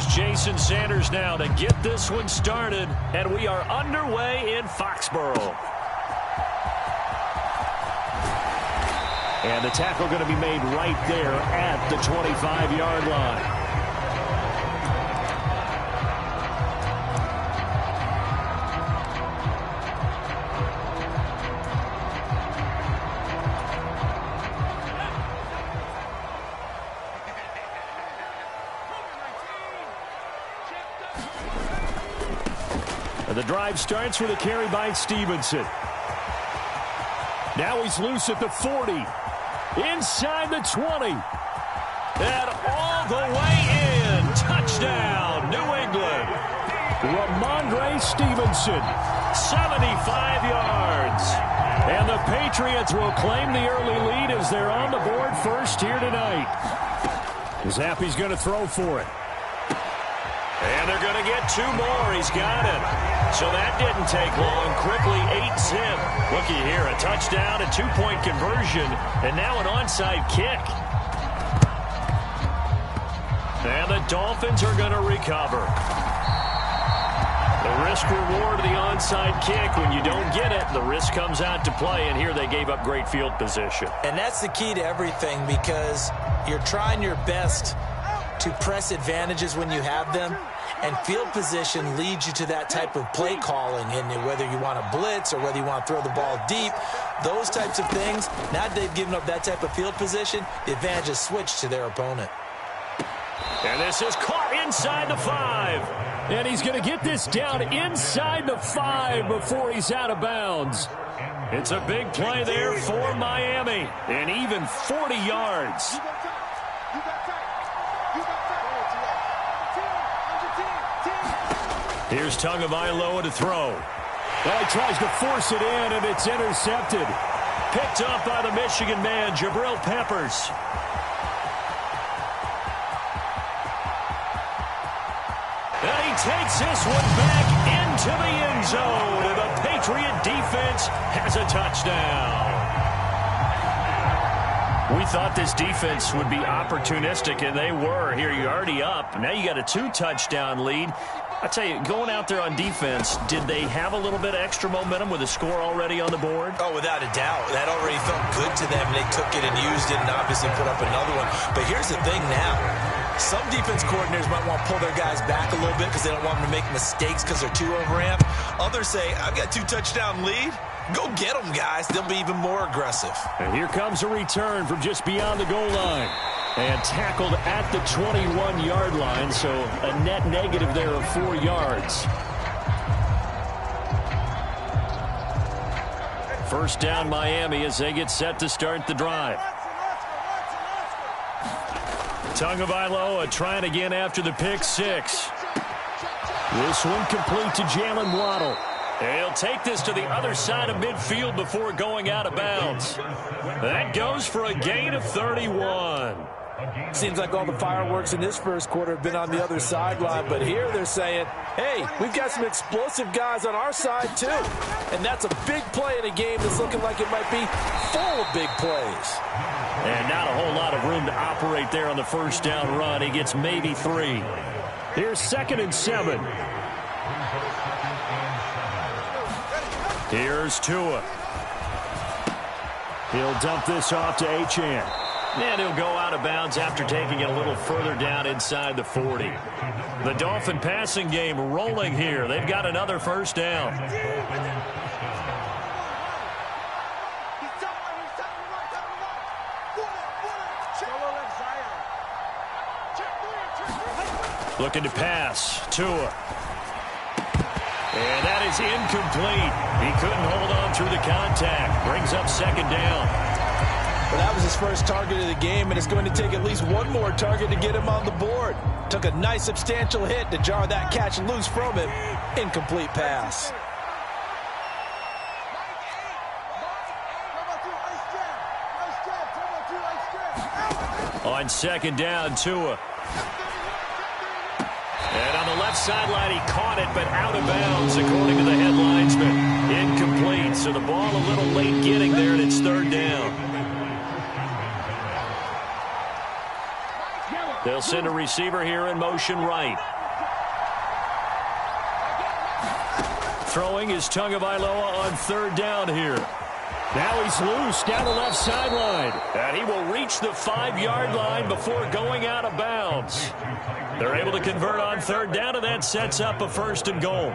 Here's Jason Sanders now to get this one started, and we are underway in Foxborough. And the tackle going to be made right there at the 25-yard line. The drive starts with a carry by Stevenson. Now he's loose at the 40. Inside the 20. And all the way in. Touchdown, New England. Ramondre Stevenson, 75 yards. And the Patriots will claim the early lead as they're on the board first here tonight. Zappi's going to throw for it. And they're going to get two more. He's got it. So that didn't take long. Quickly, 8-zip. Looky here, a touchdown, a two-point conversion, and now an onside kick. And the Dolphins are going to recover. The risk-reward of the onside kick. When you don't get it, the risk comes out to play, and here they gave up great field position. And that's the key to everything, because you're trying your best to press advantages when you have them, and field position leads you to that type of play calling, and whether you want to blitz or whether you want to throw the ball deep, those types of things. Now that they've given up that type of field position, the advantage is switched to their opponent. And this is caught inside the 5. And he's going to get this down inside the 5 before he's out of bounds. It's a big play there for Miami, and even 40 yards. Here's Tagovailoa to throw. Well, he tries to force it in, and it's intercepted. Picked up by the Michigan man, Jabril Peppers. And he takes this one back into the end zone, and the Patriot defense has a touchdown. We thought this defense would be opportunistic, and they were. Here, you're already up. Now you got a 2-touchdown lead. I tell you, going out there on defense, did they have a little bit of extra momentum with a score already on the board? Oh, without a doubt. That already felt good to them. They took it and used it and obviously put up another one. But here's the thing now. Some defense coordinators might want to pull their guys back a little bit because they don't want them to make mistakes because they're too overamped. Others say, I've got 2-touchdown lead. Go get them, guys. They'll be even more aggressive. And here comes a return from just beyond the goal line. And tackled at the 21-yard line, so a net negative there of 4 yards. First down Miami as they get set to start the drive. Tagovailoa trying again after the pick 6. This one complete to Jalen Waddle. He'll take this to the other side of midfield before going out of bounds. That goes for a gain of 31. Seems like all the fireworks in this first quarter have been on the other sideline, but here they're saying, hey, we've got some explosive guys on our side too. And that's a big play in a game that's looking like it might be full of big plays. And not a whole lot of room to operate there on the first down run. He gets maybe 3. Here's 2nd and 7. Here's Tua. He'll dump this off to Achane. And he'll go out of bounds after taking it a little further down inside the 40. The Dolphin passing game rolling here. They've got another first down. Looking to pass. Tua. And that is incomplete. He couldn't hold on through the contact. Brings up 2nd down. Well, that was his first target of the game, and it's going to take at least one more target to get him on the board. Took a nice substantial hit to jar that catch loose from him. Incomplete pass. On 2nd down, Tua. And on the left sideline, he caught it, but out of bounds, according to the head linesman. Incomplete, so the ball a little late getting there, and it's 3rd down. They'll send a receiver here in motion right. Throwing is Tagovailoa on third down here. Now he's loose down the left sideline. And he will reach the 5-yard line before going out of bounds. They're able to convert on third down, and that sets up a 1st and goal.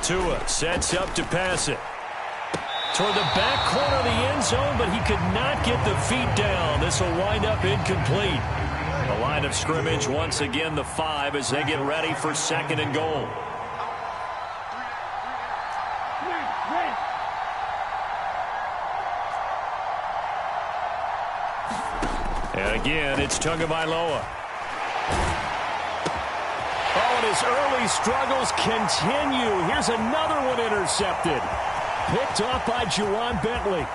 Tua sets up to pass it. Toward the back corner of the end zone, but he could not get the feet down. This will wind up incomplete. The line of scrimmage, once again, the 5 as they get ready for 2nd and goal. And again, it's Tagovailoa. Oh, and his early struggles continue. Here's another one intercepted. Picked off by Juwan Bentley.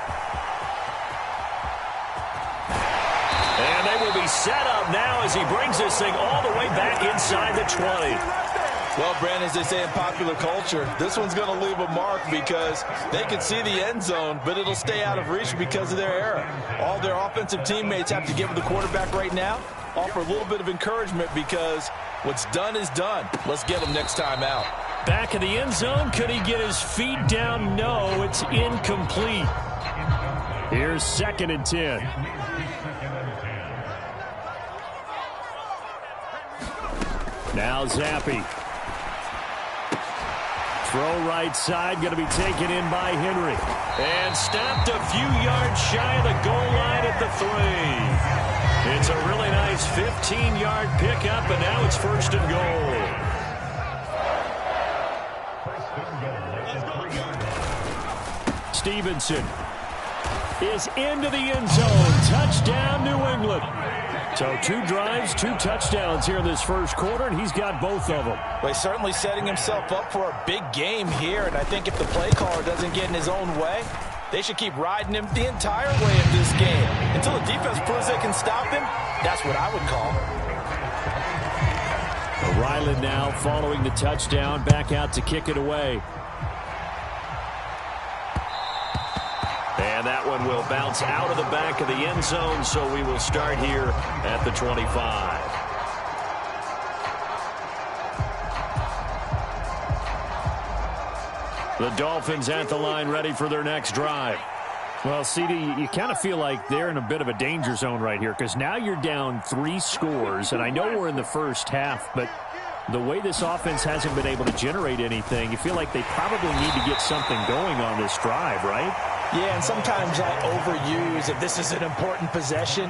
And they will be set up now as he brings this thing all the way back inside the 20. Well, Brandon, as they say in popular culture, this one's going to leave a mark because they can see the end zone, but it'll stay out of reach because of their error. All their offensive teammates have to give the quarterback right now, offer a little bit of encouragement because what's done is done. Let's get him next time out. Back in the end zone, could he get his feet down? No, it's incomplete. Here's 2nd and 10. Now Zappi. Throw right side, going to be taken in by Henry. And stopped a few yards shy of the goal line at the 3. It's a really nice 15-yard pickup, and now it's 1st and goal. Stevenson is into the end zone. Touchdown, New England. So 2 drives, 2 touchdowns here in this first quarter, and he's got both of them. Well, he's certainly setting himself up for a big game here, and I think if the play caller doesn't get in his own way, they should keep riding him the entire way of this game. Until the defense proves they can stop him, that's what I would call. Ryland now following the touchdown, back out to kick it away. And that one will bounce out of the back of the end zone, so we will start here at the 25. The Dolphins at the line ready for their next drive. Well, CD, you kind of feel like they're in a bit of a danger zone right here because now you're down 3 scores, and I know we're in the first half, but the way this offense hasn't been able to generate anything, you feel like they probably need to get something going on this drive, right? Yeah, and sometimes I overuse if this is an important possession.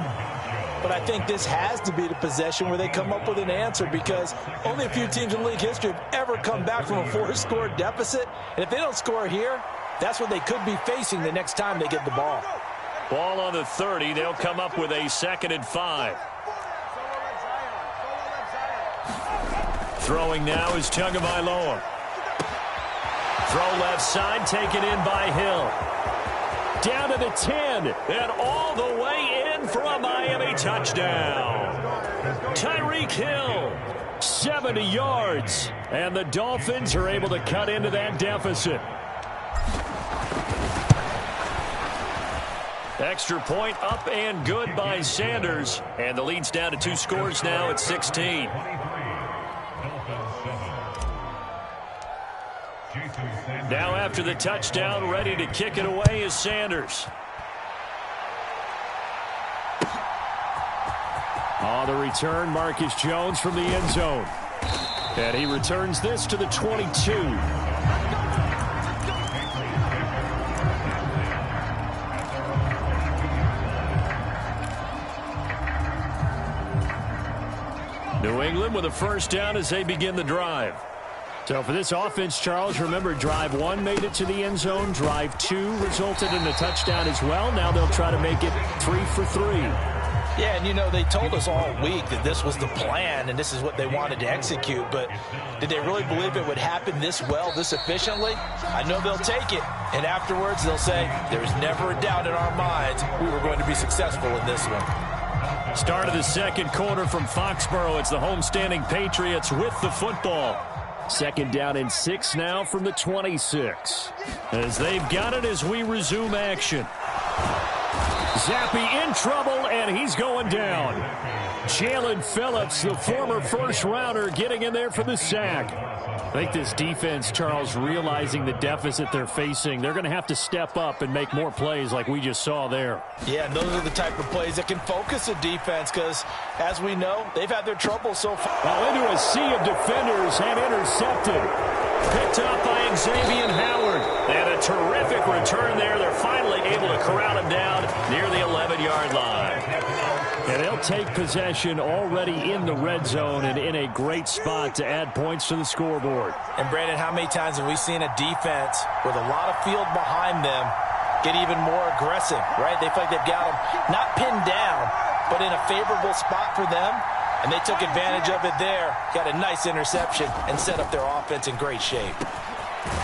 But I think this has to be the possession where they come up with an answer because only a few teams in league history have ever come back from a 4-score deficit. And if they don't score here, that's what they could be facing the next time they get the ball. Ball on the 30. They'll come up with a 2nd and 5. Throwing now is Tagovailoa. Throw left side, taken in by Hill. Down to the 10, and all the way in for a Miami touchdown. Tyreek Hill, 70 yards, and the Dolphins are able to cut into that deficit. Extra point up and good by Sanders, and the lead's down to 2 scores now at 16. Now after the touchdown, ready to kick it away is Sanders. On the return, Marcus Jones from the end zone. And he returns this to the 22. New England with a first down as they begin the drive. So for this offense, Charles, remember, drive 1 made it to the end zone. Drive 2 resulted in a touchdown as well. Now they'll try to make it 3 for 3. Yeah, and you know, they told us all week that this was the plan and this is what they wanted to execute, but did they really believe it would happen this well, this efficiently? I know they'll take it, and afterwards they'll say, there's never a doubt in our minds we were going to be successful in this one. Start of the second quarter from Foxborough. It's the homestanding Patriots with the football. 2nd down and 6 now from the 26. As they've got it as we resume action. Zappi in trouble, and he's going down. Jalen Phillips, the former first-rounder, getting in there for the sack. I think this defense, Charles, realizing the deficit they're facing, they're going to have to step up and make more plays like we just saw there. Yeah, and those are the type of plays that can focus a defense because, as we know, they've had their trouble so far. Well, into a sea of defenders and intercepted. Picked up by Xavier Howard. And a terrific return there. They're finally able to corral him down near the 11-yard line. And they'll take possession already in the red zone and in a great spot to add points to the scoreboard. And, Brandon, how many times have we seen a defense with a lot of field behind them get even more aggressive, right? They feel like they've got them not pinned down, but in a favorable spot for them. And they took advantage of it there. Got a nice interception and set up their offense in great shape.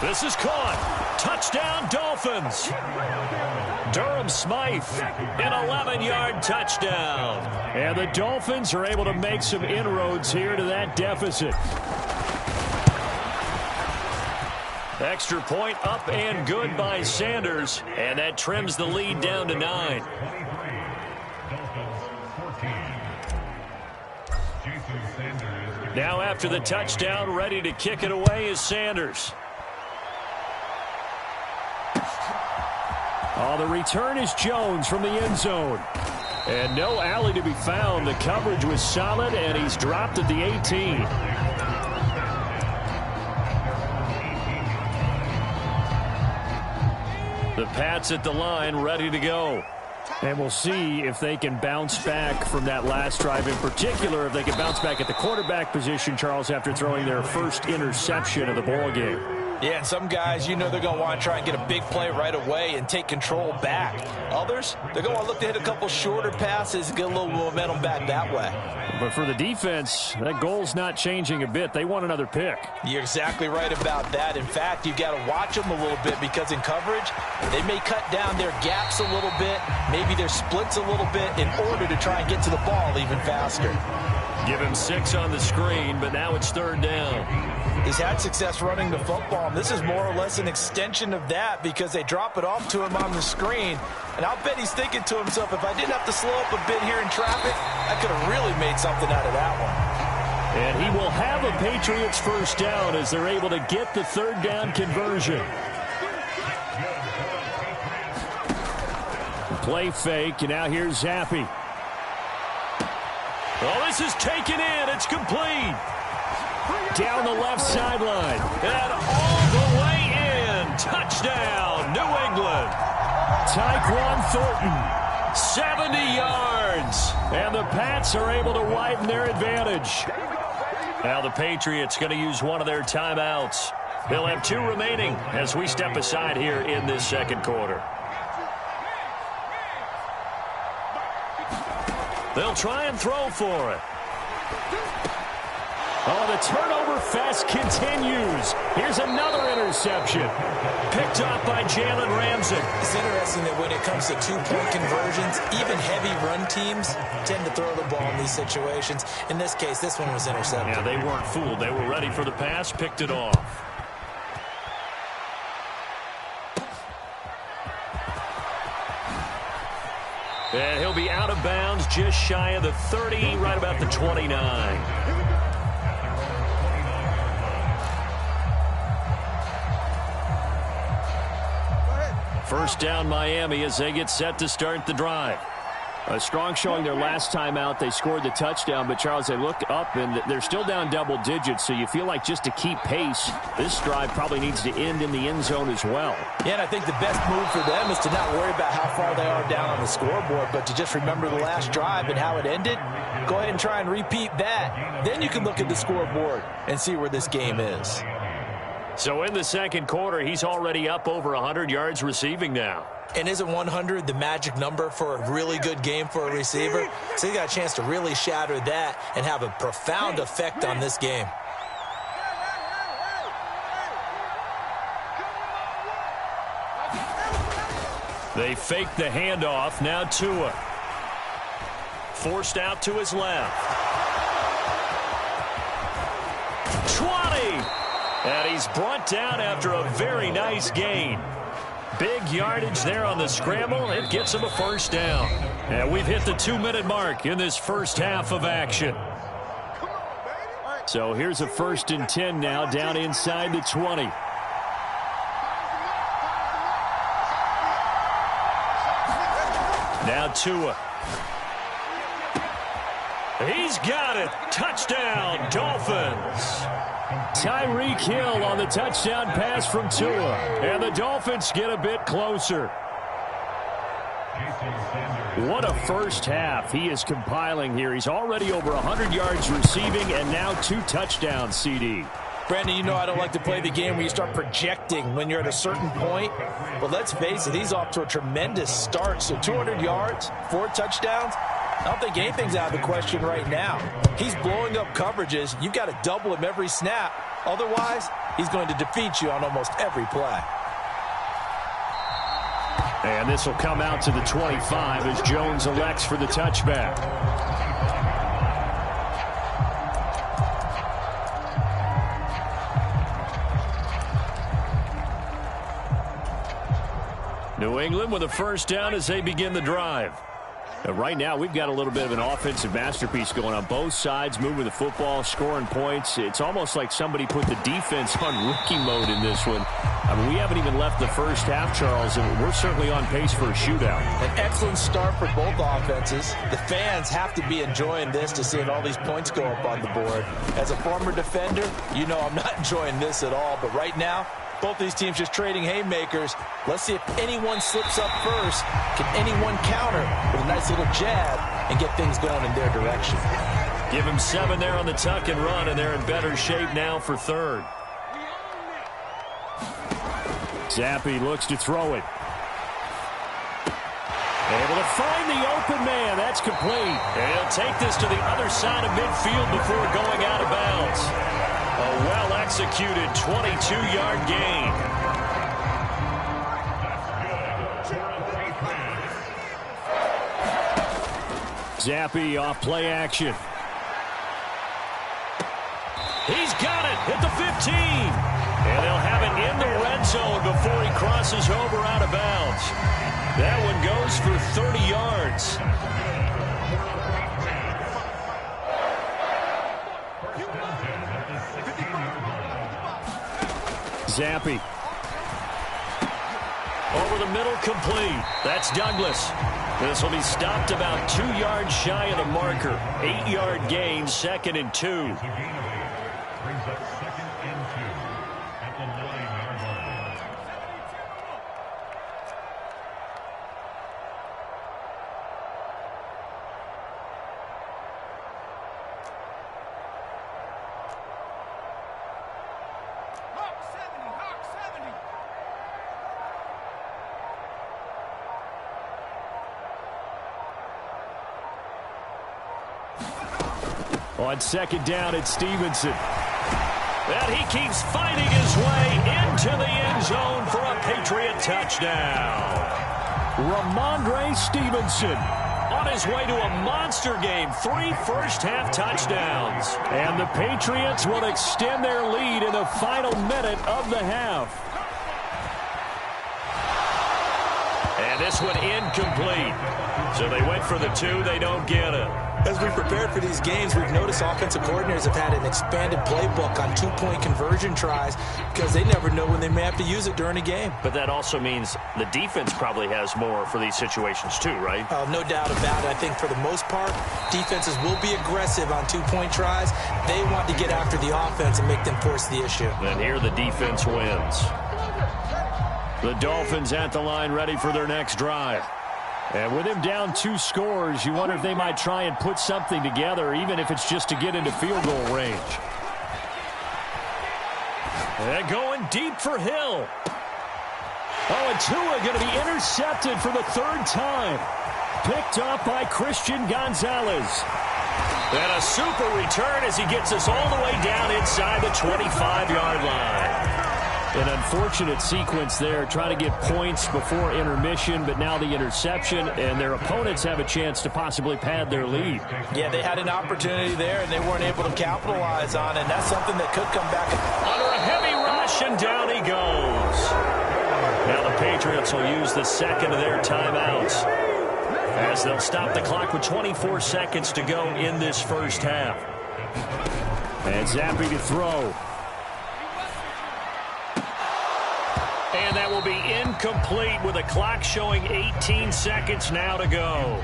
This is caught. Touchdown, Dolphins. Durham Smythe, an 11-yard touchdown. And the Dolphins are able to make some inroads here to that deficit. Extra point up and good by Sanders. And that trims the lead down to 9. Now after the touchdown, ready to kick it away is Sanders. Oh, the return is Jones from the end zone. And no alley to be found. The coverage was solid, and he's dropped at the 18. The Pats at the line, ready to go. And we'll see if they can bounce back from that last drive, in particular if they can bounce back at the quarterback position, Charles, after throwing their first interception of the ball game. Yeah, and some guys, you know they're going to want to try and get a big play right away and take control back. Others, they're going to want to look to hit a couple shorter passes and get a little momentum back that way. But for the defense, that goal's not changing a bit. They want another pick. You're exactly right about that. In fact, you've got to watch them a little bit because in coverage, they may cut down their gaps a little bit, maybe their splits a little bit in order to try and get to the ball even faster. Give him 6 on the screen, but now it's 3rd down. He's had success running the football, and this is more or less an extension of that because they drop it off to him on the screen. And I'll bet he's thinking to himself, if I didn't have to slow up a bit here in traffic, I could have really made something out of that one. And he will have a Patriots first down as they're able to get the 3rd down conversion. Play fake, and now here's Zappi. Oh, this is taken in. It's complete. Down the left sideline. And all the way in. Touchdown, New England. Tyquan Thornton, 70 yards. And the Pats are able to widen their advantage. Now the Patriots going to use one of their timeouts. They'll have 2 remaining as we step aside here in this second quarter. They'll try and throw for it. Oh, the turnover fest continues. Here's another interception. Picked off by Jalen Ramsey. It's interesting that when it comes to 2-point conversions, even heavy run teams tend to throw the ball in these situations. In this case, this one was intercepted. Yeah, they weren't fooled. They were ready for the pass, picked it off. And he'll be out of bounds just shy of the 30, right about the 29. First down Miami as they get set to start the drive. A strong showing their last time out. They scored the touchdown, but Charles, they look up and they're still down double digits, so you feel like just to keep pace, this drive probably needs to end in the end zone as well. Yeah, and I think the best move for them is to not worry about how far they are down on the scoreboard, but to just remember the last drive and how it ended. Go ahead and try and repeat that. Then you can look at the scoreboard and see where this game is. So in the second quarter, he's already up over 100 yards receiving now. And isn't 100 the magic number for a really good game for a receiver? So he got a chance to really shatter that and have a profound effect on this game. They fake the handoff. Now Tua. Forced out to his left. 20. And he's brought down after a very nice gain. Big yardage there on the scramble. It gets him a first down. And we've hit the 2-minute mark in this first half of action. So here's a 1st and 10 now, down inside the 20. Now Tua. He's got it. Touchdown, Dolphins. Tyreek Hill on the touchdown pass from Tua. And the Dolphins get a bit closer. What a first half he is compiling here. He's already over 100 yards receiving and now 2 touchdowns, CD. Brandon, you know I don't like to play the game where you start projecting when you're at a certain point. But let's face it, he's off to a tremendous start. So 200 yards, 4 touchdowns. I don't think anything's out of the question right now. He's blowing up coverages. You've got to double him every snap. Otherwise, he's going to defeat you on almost every play. And this will come out to the 25 as Jones elects for the touchback. New England with a first down as they begin the drive. Right now, we've got a little bit of an offensive masterpiece going on both sides, moving the football, scoring points. It's almost like somebody put the defense on rookie mode in this one. I mean, we haven't even left the first half, Charles, and we're certainly on pace for a shootout. An excellent start for both offenses. The fans have to be enjoying this to see all these points go up on the board. As a former defender, you know I'm not enjoying this at all, but right now, both these teams just trading haymakers. Let's see if anyone slips up first. Can anyone counter with a nice little jab and get things going in their direction? Give him 7 there on the tuck and run, and they're in better shape now for 3rd. Zappi looks to throw it. Able to find the open man. That's complete. And he'll take this to the other side of midfield before going out of bounds. A well-executed 22-yard gain. Zappi off play action. He's got it at the 15. And they'll have it in the red zone before he crosses over out of bounds. That one goes for 30 yards. Zappi. Over the middle, complete. That's Douglas. This will be stopped about 2 yards shy of the marker. 8-yard gain, 2nd and 2. Brings up 2nd and 2 at the 9-yard line. On 2nd down, it's Stevenson. And he keeps fighting his way into the end zone for a Patriot touchdown. Ramondre Stevenson on his way to a monster game. 3 first-half touchdowns. And the Patriots will extend their lead in the final minute of the half. And this one incomplete. So they went for the 2. They don't get it. As we prepared for these games, we've noticed offensive coordinators have had an expanded playbook on 2-point conversion tries because they never know when they may have to use it during a game. But that also means the defense probably has more for these situations too, right? No doubt about it. I think for the most part, defenses will be aggressive on 2-point tries. They want to get after the offense and make them force the issue. And here the defense wins. The Dolphins at the line ready for their next drive. And with him down 2 scores, you wonder if they might try and put something together, even if it's just to get into field goal range. And going deep for Hill. Oh, and Tua going to be intercepted for the 3rd time. Picked off by Christian Gonzalez. And a super return as he gets us all the way down inside the 25-yard line. An unfortunate sequence there, trying to get points before intermission, but now the interception, and their opponents have a chance to possibly pad their lead. Yeah, they had an opportunity there, and they weren't able to capitalize on it, and that's something that could come back. Under a heavy rush, and down he goes. Now the Patriots will use the 2nd of their timeouts. as they'll stop the clock with 24 seconds to go in this first half. And Zappi to throw. And that will be incomplete with the clock showing 18 seconds now to go.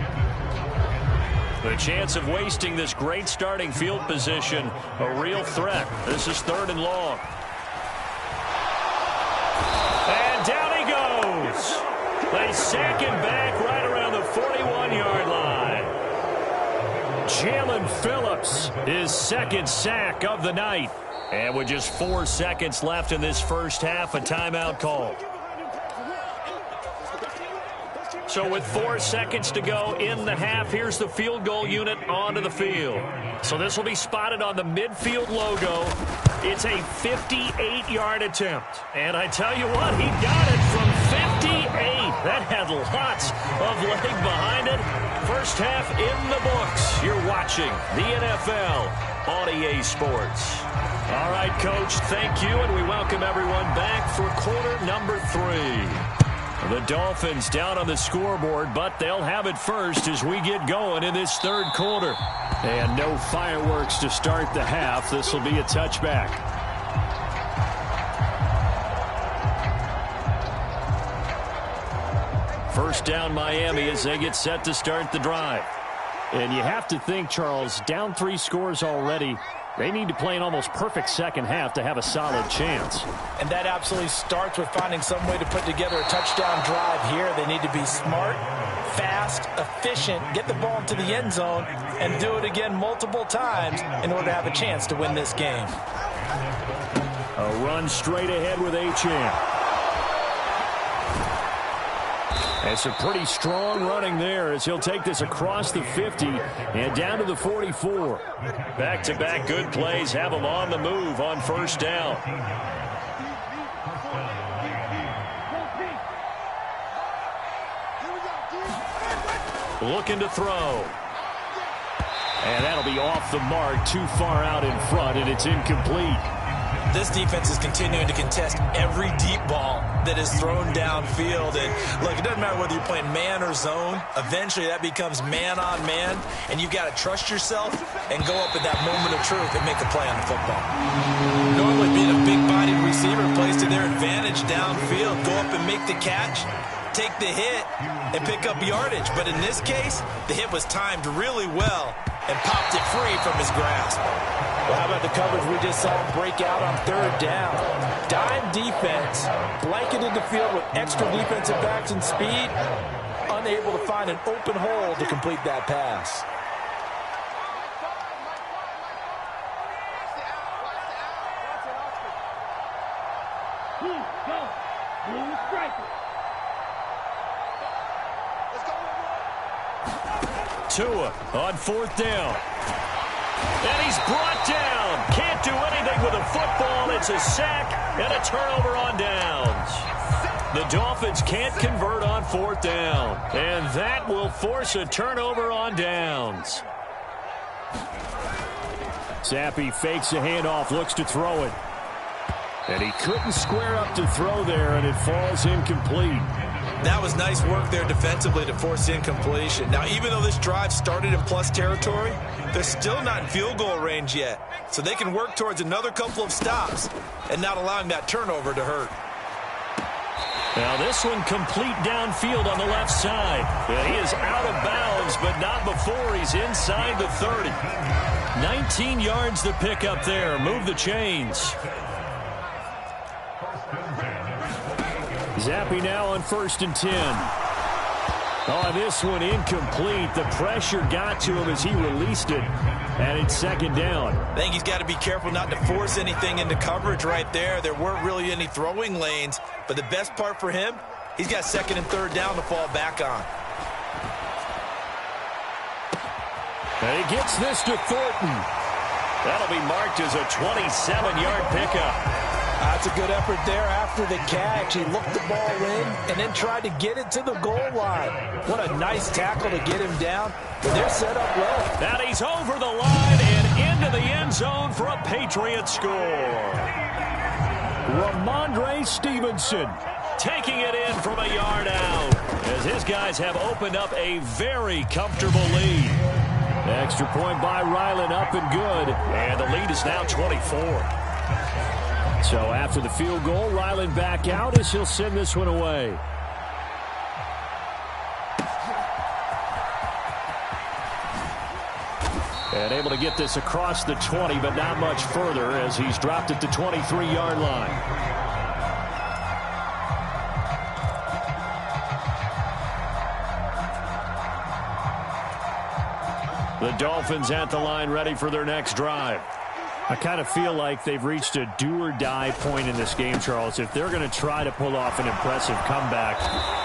The chance of wasting this great starting field position, a real threat. This is 3rd and long. And down he goes. They sack him back right around the 41-yard line. Jalen Phillips, his 2nd sack of the night. And with just 4 seconds left in this first half, a timeout call. So with 4 seconds to go in the half, here's the field goal unit onto the field. So this will be spotted on the midfield logo. It's a 58-yard attempt. And I tell you what, he got it from 58. That had lots of leg behind it. First half in the books. You're watching the NFL on EA Sports. All right, Coach, thank you, and we welcome everyone back for quarter number 3. The Dolphins down on the scoreboard, but they'll have it first as we get going in this 3rd quarter. And no fireworks to start the half. This will be a touchback. First down Miami as they get set to start the drive. And you have to think, Charles, down 3 scores already. They need to play an almost perfect second half to have a solid chance. And that absolutely starts with finding some way to put together a touchdown drive here. They need to be smart, fast, efficient, get the ball into the end zone, and do it again multiple times in order to have a chance to win this game. A run straight ahead with Achane. It's a pretty strong running there as he'll take this across the 50 and down to the 44. Back-to-back good plays have him on the move on first down. Looking to throw. And that'll be off the mark, too far out in front, and it's incomplete. This defense is continuing to contest every deep ball that is thrown downfield. And look, it doesn't matter whether you're playing man or zone. Eventually that becomes man on man, and you've got to trust yourself and go up at that moment of truth and make a play on the football. Normally being a big-bodied receiver plays to their advantage downfield. Go up and make the catch, take the hit, and pick up yardage. But in this case, the hit was timed really well and popped it free from his grasp. Well, how about the coverage we just saw break out on 3rd down? Dime defense, blanketed the field with extra defensive backs and speed, unable to find an open hole to complete that pass. Tua on 4th down. And he's brought down. Can't do anything with a football. It's a sack and a turnover on downs. The Dolphins can't convert on 4th down. And that will force a turnover on downs. Zappi fakes a handoff, looks to throw it. And he couldn't square up to throw there, and it falls incomplete. That was nice work there defensively to force incompletion. Now, even though this drive started in plus territory, they're still not in field goal range yet. So they can work towards another couple of stops and not allowing that turnover to hurt. Now this one complete downfield on the left side. He is out of bounds, but not before he's inside the 30. 19 yards to pick up there. Move the chains. Zappi now on 1st and 10. Oh, this one incomplete. The pressure got to him as he released it. And it's 2nd down. I think he's got to be careful not to force anything into coverage right there. There weren't really any throwing lanes. But the best part for him, he's got 2nd and 3rd down to fall back on. And he gets this to Thornton. That'll be marked as a 27-yard pickup. That's a good effort there after the catch. He looked the ball in and then tried to get it to the goal line. What a nice tackle to get him down. But they're set up well. Now he's over the line and into the end zone for a Patriot score. Ramondre Stevenson taking it in from a yard out, as his guys have opened up a very comfortable lead. The extra point by Ryland up and good, and the lead is now 24. So after the field goal, Ryland back out as he'll send this one away. And able to get this across the 20, but not much further as he's dropped it to 23-yard line. The Dolphins at the line ready for their next drive. I kind of feel like they've reached a do-or-die point in this game, Charles. If they're going to try to pull off an impressive comeback,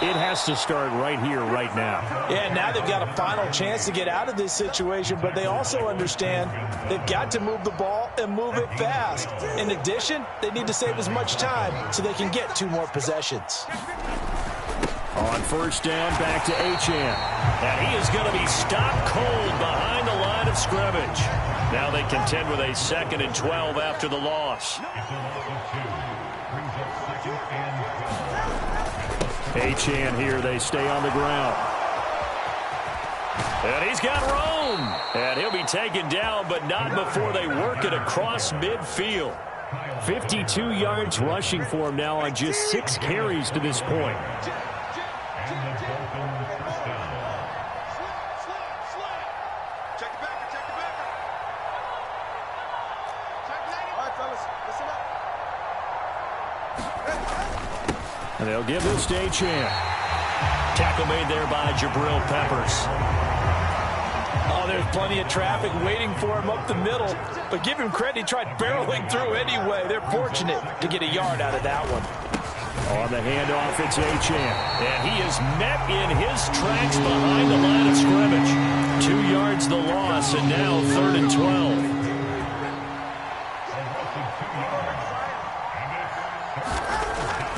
it has to start right here, right now. Yeah, now they've got a final chance to get out of this situation, but they also understand they've got to move the ball and move it fast. In addition, they need to save as much time so they can get 2 more possessions. On first down, back to Achane. And he is going to be stopped cold behind the line of scrimmage. Now they contend with a 2nd and 12 after the loss. Achane here, they stay on the ground. And he's got room. And he'll be taken down, but not before they work it across midfield. 52 yards rushing for him now on just 6 carries to this point. And they'll give this to Achane. Tackle made there by Jabril Peppers. Oh, there's plenty of traffic waiting for him up the middle. But give him credit, he tried barreling through anyway. They're fortunate to get a yard out of that one. On the handoff, it's Achane. And he is met in his tracks behind the line of scrimmage. 2 yards the loss, and now 3rd and 12.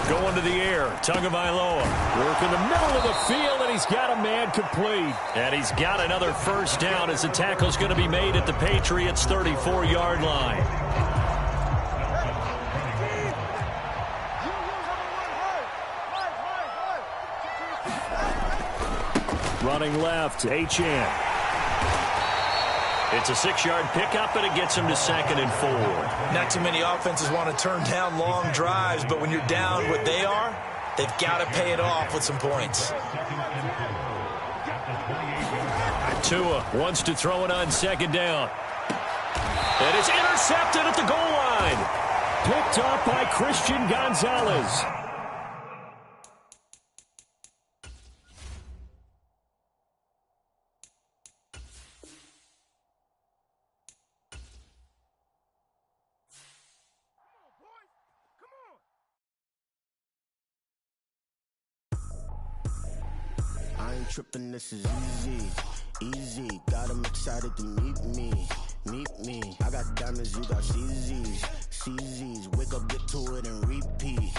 Going to the air, Tagovailoa. Work in the middle of the field, and he's got a man complete. And he's got another first down as the tackle's going to be made at the Patriots' 34-yard line. Running left, Achane. It's a 6-yard pickup, and it gets him to 2nd and 4. Not too many offenses want to turn down long drives, but when you're down what they are, they've got to pay it off with some points. Tua wants to throw it on 2nd down. And it's intercepted at the goal line. Picked off by Christian Gonzalez. Tripping, this is easy, got them excited to meet me. I got diamonds, you got CZs, wake up, get to it and repeat.